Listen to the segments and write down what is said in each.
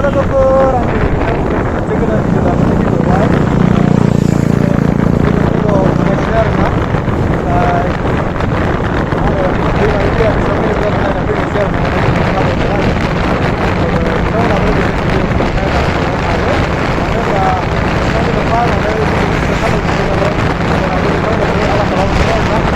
लोगोफोर आंनि जोगोनार भिडिअ लानानै फैबावबाय भिडिअ थांगासिनो आरोना ओमफ्राय दैमानि दैया बेसेबां गिदिर जादों नायना फैनोसै आरोना बिथांमोनाबो लोगोसे भिडिअ नायना थायो मानो होनब्ला बिथांमोना मा होननानै भिडिअ खालामनो नालाय जोंहाबो बिथांमोनखौ आला खालामनो आरोना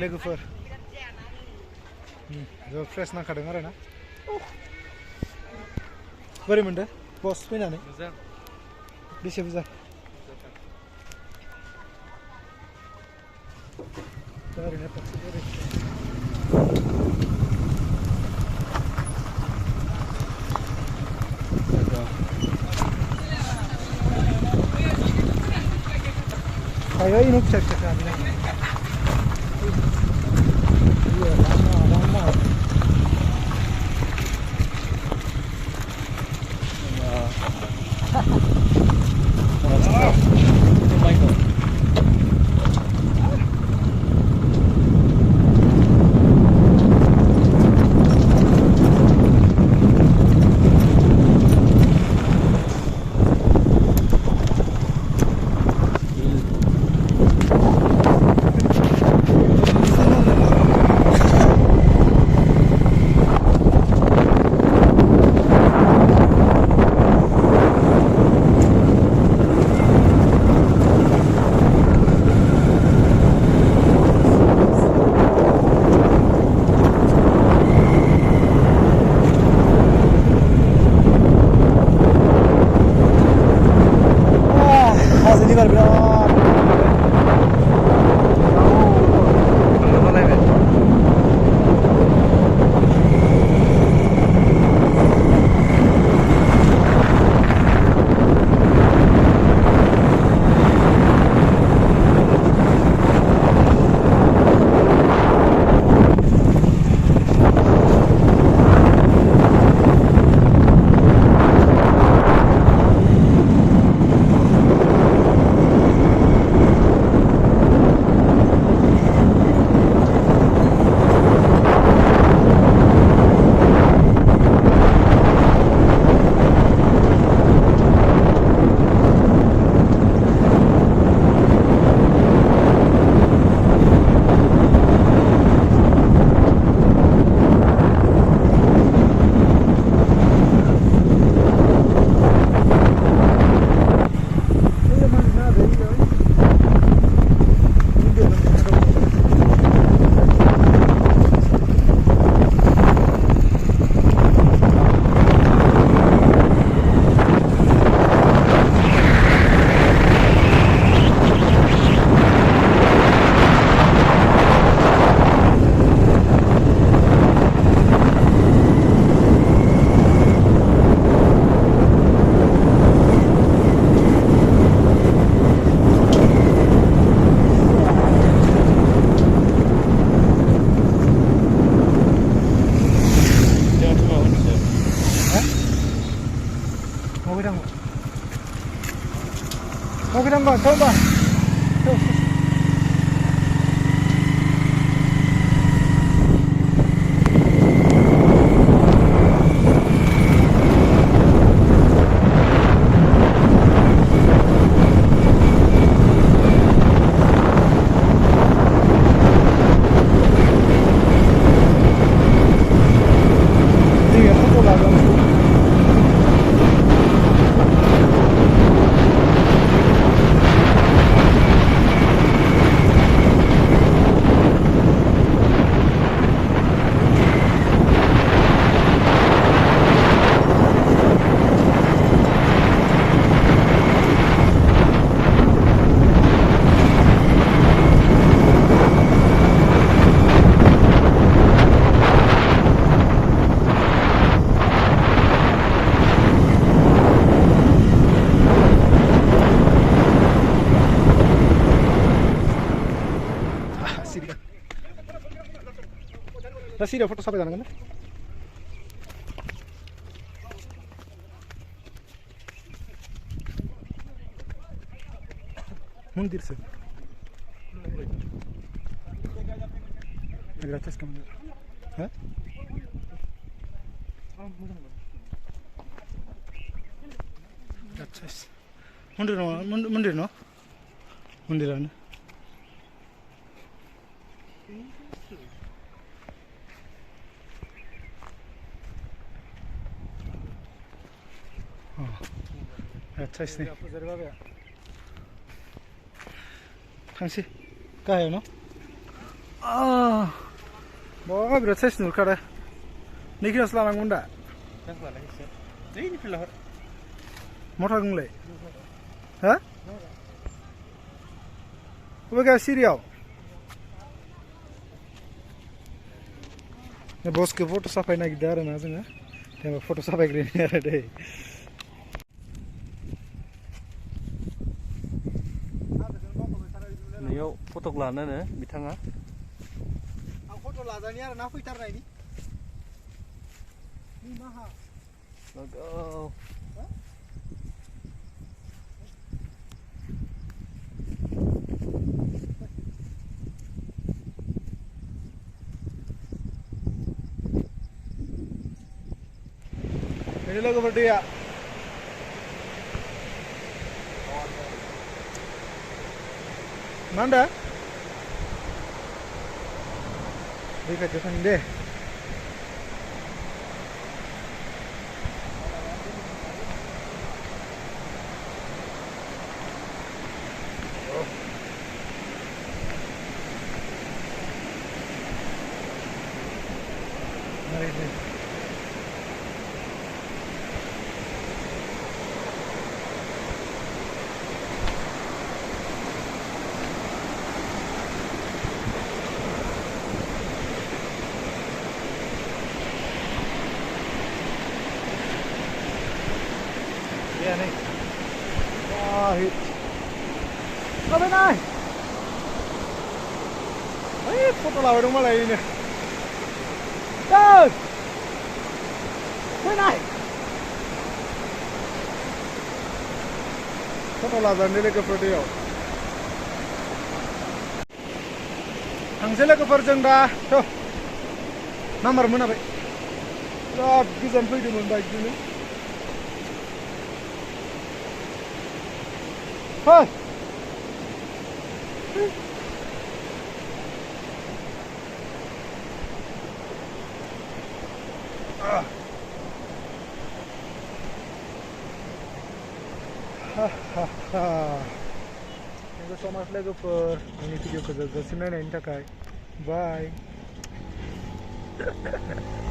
लोगोफोर जोबोद फ्रेस नांखादों आरोना बोरै मोनदों बस फैनानै बेसे बुरजा ओरैनो kayo ini cek sabi na Mau kita nggak coba? Sini foto sampai kan? Mundir sih. Gratis kamu. Hah? Gratis. Mundir no? Mundiran. अच्छा इसने थांसै गाहायाव न बहा बिराद साइज नुहुरखादों 2 किल'सो लानांगौमोन दा मा थांगोनलाय हा बबे गाया सिरियाव बसखौ फट' साफायनो नागिरदों आरोना जोङो जेनेबा फट' साफायग्रोनि आरो दै नैयाव फटक लानोनो बिथाङा आं फट' लाजानि आरो ना फैथारनायनि ini logo berdua mana dekat depan deh mari deh ya nih wah hit apa nih foto lawan dong malah ini tuh mana foto lawan dia ke video hangsel ke perjeng dah tuh nomor mana bay birat gizan faidu mun baik ini Hai. Thank you so much lagi for ini video kerja naik naik takai. Bye.